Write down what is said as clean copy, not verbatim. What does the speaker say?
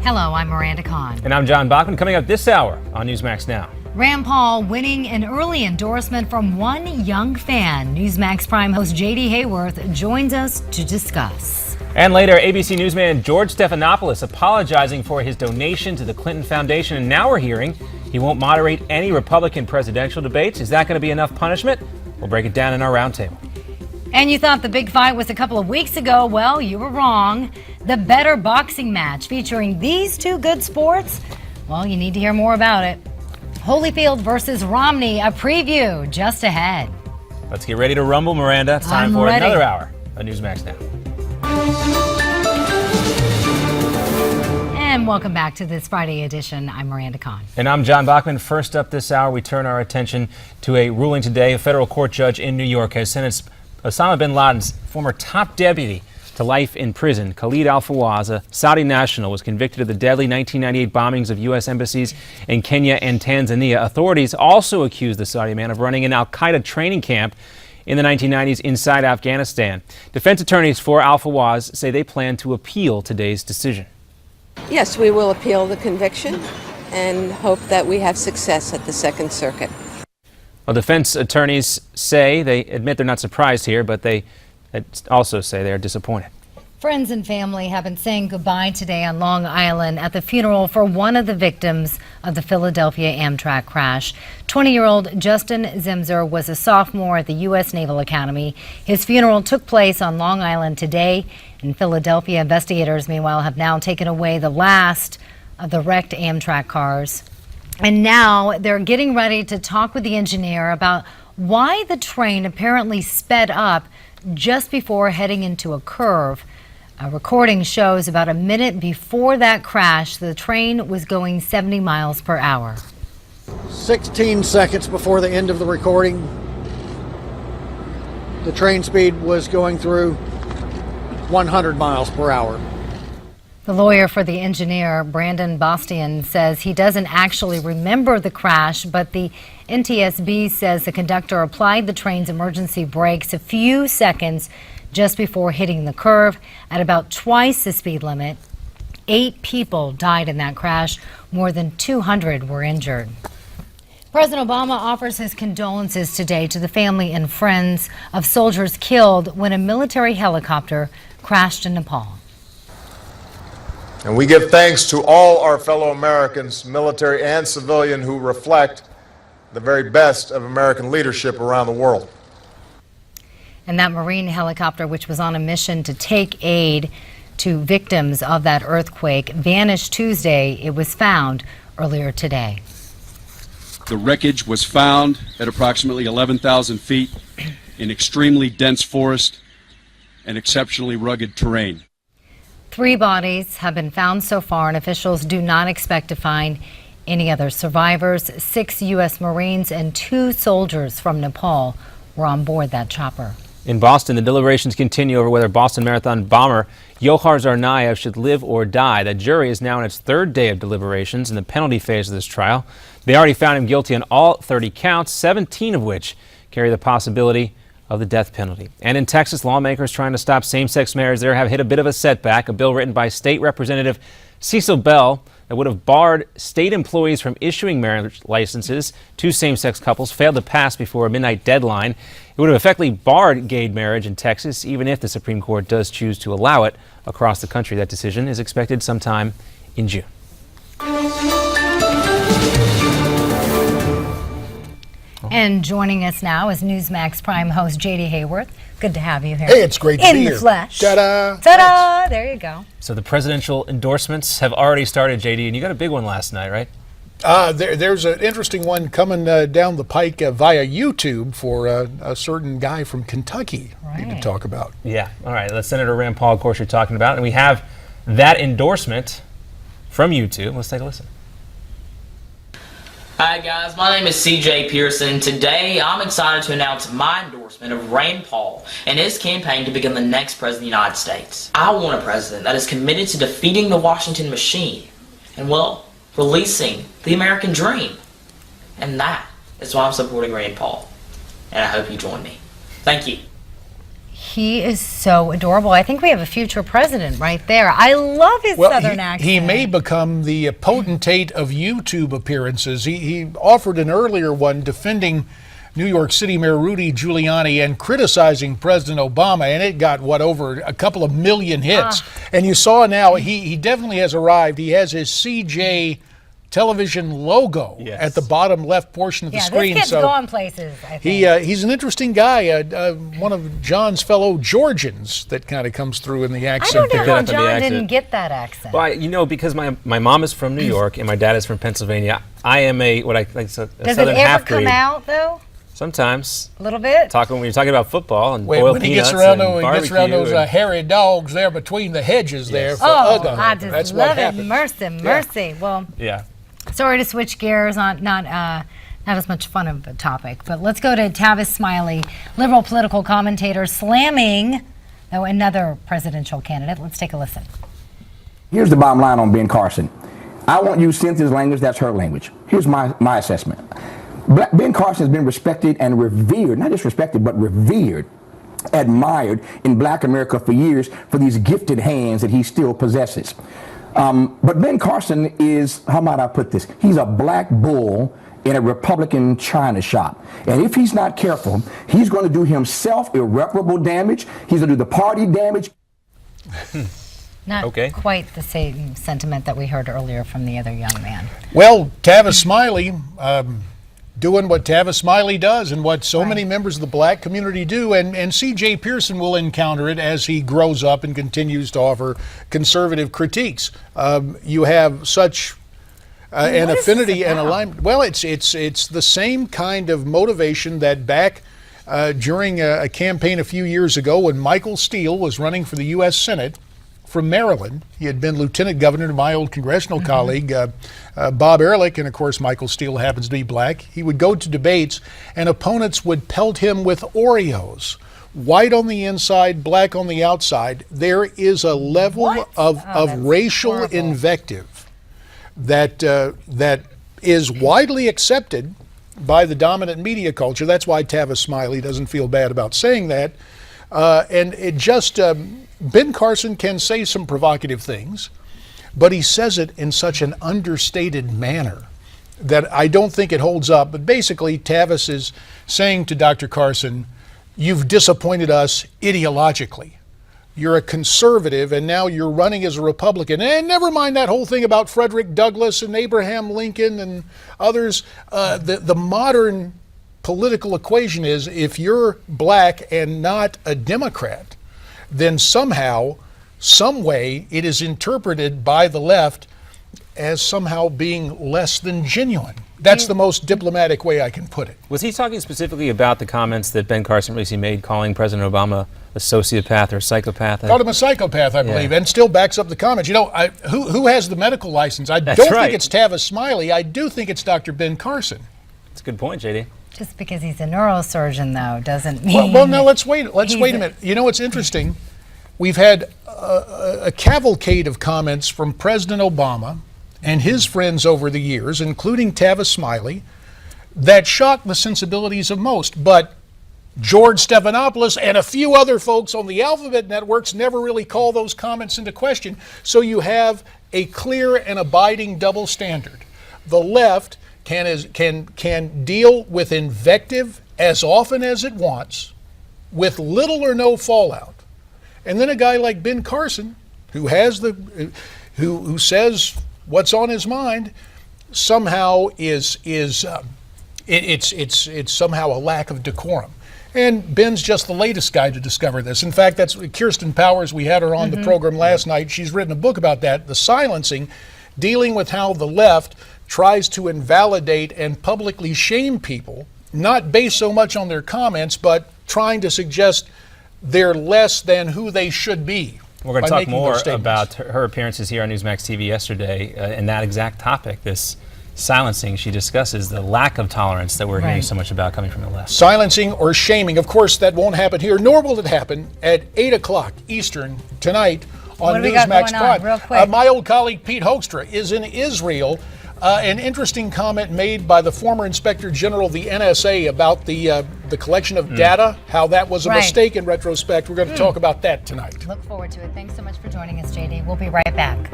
Hello, I'm Miranda Kahn. And I'm John Bachman. Coming up this hour on Newsmax Now. Rand Paul winning an early endorsement from one young fan. Newsmax Prime host J.D. Hayworth joins us to discuss. And later, ABC newsman George Stephanopoulos apologizing for his donation to the Clinton Foundation. And now we're hearing he won't moderate any Republican presidential debates. Is that going to be enough punishment? We'll break it down in our roundtable. And you thought the big fight was a couple of weeks ago. Well, you were wrong. The better boxing match featuring these two good sports. Well, you need to hear more about it. Holyfield versus Romney, a preview just ahead. Let's get ready to rumble, Miranda. It's time for another hour of Newsmax Now. And welcome back to this Friday edition. I'm Miranda Kahn. And I'm John Bachman. First up this hour, we turn our attention to a ruling today. A federal court judge in New York has sentenced Osama bin Laden's former top deputy to life in prison. Khalid al-Fawaz, a Saudi national, was convicted of the deadly 1998 bombings of U.S. embassies in Kenya and Tanzania. Authorities also accused the Saudi man of running an al-Qaeda training camp in the 1990s inside Afghanistan. Defense attorneys for al-Fawaz say they plan to appeal today's decision. Yes, we will appeal the conviction and hope that we have success at the Second Circuit. Well, defense attorneys say they admit they're not surprised here, but they also say they are disappointed. Friends and family have been saying goodbye today on Long Island at the funeral for one of the victims of the Philadelphia Amtrak crash. 20-year-old Justin Zimzer was a sophomore at the U.S. Naval Academy. His funeral took place on Long Island today. In Philadelphia, investigators, meanwhile, have now taken away the last of the wrecked Amtrak cars. And now they're getting ready to talk with the engineer about why the train apparently sped up just before heading into a curve. A recording shows about a minute before that crash, the train was going 70 miles per hour. 16 seconds before the end of the recording, the train speed was going through 100 miles per hour. The lawyer for the engineer, Brandon Bastian, says he doesn't actually remember the crash, but the NTSB says the conductor applied the train's emergency brakes a few seconds just before hitting the curve at about twice the speed limit. 8 people died in that crash. More than 200 were injured. President Obama offers his condolences today to the family and friends of soldiers killed when a military helicopter crashed in Nepal. And we give thanks to all our fellow Americans, military and civilian, who reflect the very best of American leadership around the world. And that Marine helicopter, which was on a mission to take aid to victims of that earthquake, vanished Tuesday. It was found earlier today. The wreckage was found at approximately 11,000 feet in extremely dense forest and exceptionally rugged terrain. 3 bodies have been found so far, and officials do not expect to find any other survivors. 6 U.S. Marines and 2 soldiers from Nepal were on board that chopper. In Boston, the deliberations continue over whether Boston Marathon bomber Dzhokhar Tsarnaev should live or die. The jury is now in its 3rd day of deliberations in the penalty phase of this trial. They already found him guilty on all 30 counts, 17 of which carry the possibility of the death penalty. And in Texas, lawmakers trying to stop same-sex marriage there have hit a bit of a setback. A bill written by State Representative Cecil Bell that would have barred state employees from issuing marriage licenses to same-sex couples failed to pass before a midnight deadline. It would have effectively barred gay marriage in Texas, even if the Supreme Court does choose to allow it across the country. That decision is expected sometime in June. And joining us now is Newsmax Prime host J.D. Hayworth. Good to have you here. Hey, it's great to be here. In the flesh. Ta-da! Ta-da! There you go. So the presidential endorsements have already started, JD, and you got a big one last night, right? There's an interesting one coming down the pike via YouTube for a certain guy from Kentucky we need to talk about. Yeah. All right. That's Senator Rand Paul, of course, you're talking about. And we have that endorsement from YouTube. Let's take a listen. Hi guys, my name is CJ Pearson. Today I'm excited to announce my endorsement of Rand Paul and his campaign to become the next president of the United States. I want a president that is committed to defeating the Washington machine and, well, releasing the American dream. And that is why I'm supporting Rand Paul. And I hope you join me. Thank you. He is so adorable. I think we have a future president right there. I love his southern accent. He may become the potentate of YouTube appearances. He offered an earlier one defending New York City Mayor Rudy Giuliani and criticizing President Obama, and it got, over a couple of million hits. And you saw now, he definitely has arrived. He has his CJ television logo at the bottom left portion of the screen. This kid's going places, I think. He's an interesting guy, one of John's fellow Georgians that kind of comes through in the accent. I don't know how John didn't get that accent. Well, because my mom is from New York and my dad is from Pennsylvania, I am a southern half-breed. Does it ever come out, though? Sometimes. A little bit? When you're talking about football and boiled when he peanuts gets around, and he gets around those hairy dogs there between the hedges there. I just That's love what it. happens. Mercy. Yeah. Well, yeah. Sorry to switch gears on not as much fun of a topic, but let's go to Tavis Smiley, liberal political commentator, slamming another presidential candidate. Let's take a listen. Here's the bottom line on Ben Carson. I won't use Cynthia's language, that's her language. Here's my assessment. Ben Carson has been respected and revered, not just respected, but revered, admired in Black America for years for these gifted hands that he still possesses. But Ben Carson is, how might I put this? He's a black bull in a Republican china shop. And if he's not careful, he's going to do himself irreparable damage. He's going to do the party damage. Not quite the same sentiment that we heard earlier from the other young man. Well, Tavis Smiley doing what Tavis Smiley does and what so many members of the black community do, and C.J. Pearson will encounter it as he grows up and continues to offer conservative critiques. You have such an affinity and alignment. Well, it's the same kind of motivation that back during a campaign a few years ago when Michael Steele was running for the U.S. Senate from Maryland. He had been lieutenant governor to my old congressional colleague, Bob Ehrlich, and of course Michael Steele happens to be black. He would go to debates and opponents would pelt him with Oreos. White on the inside, black on the outside. There is a level of racial invective that is widely accepted by the dominant media culture. That's why Tavis Smiley doesn't feel bad about saying that. And it just, Ben Carson can say some provocative things, but he says it in such an understated manner that I don't think it holds up. But basically, Tavis is saying to Dr. Carson, you've disappointed us ideologically. You're a conservative, and now you're running as a Republican. And never mind that whole thing about Frederick Douglass and Abraham Lincoln and others. The modern political equation is if you're black and not a Democrat, then somehow, some way, it is interpreted by the left as somehow being less than genuine. That's the most diplomatic way I can put it. Was he talking specifically about the comments that Ben Carson recently made calling President Obama a sociopath or psychopath? Called him a psychopath, I believe, and still backs up the comments. You know, who has the medical license? I don't think it's Tavis Smiley. I do think it's Dr. Ben Carson. That's a good point, JD. Just because he's a neurosurgeon, though, doesn't mean... Well, no, let's wait a minute. You know what's interesting? We've had a cavalcade of comments from President Obama and his friends over the years, including Tavis Smiley, that shocked the sensibilities of most. But George Stephanopoulos and a few other folks on the alphabet networks never really call those comments into question. So you have a clear and abiding double standard. The left can deal with invective as often as it wants, with little or no fallout. And then a guy like Ben Carson, who has who says what's on his mind, somehow it's somehow a lack of decorum. And Ben's just the latest guy to discover this. In fact, that's Kirsten Powers. We had her on the program last night. She's written a book about that, The Silencing, dealing with how the left tries to invalidate and publicly shame people, not based so much on their comments, but trying to suggest they're less than who they should be. We're going to talk more about her appearances here on Newsmax TV yesterday and that exact topic, this silencing. She discusses the lack of tolerance that we're hearing so much about coming from the left. Silencing or shaming. Of course, that won't happen here, nor will it happen at 8 o'clock Eastern tonight on Newsmax Prime. Real quick? My old colleague Pete Hoekstra is in Israel An interesting comment made by the former Inspector General of the NSA about the collection of data, how that was a Right. mistake in retrospect. We're going to talk about that tonight. Look forward to it. Thanks so much for joining us, JD. We'll be right back.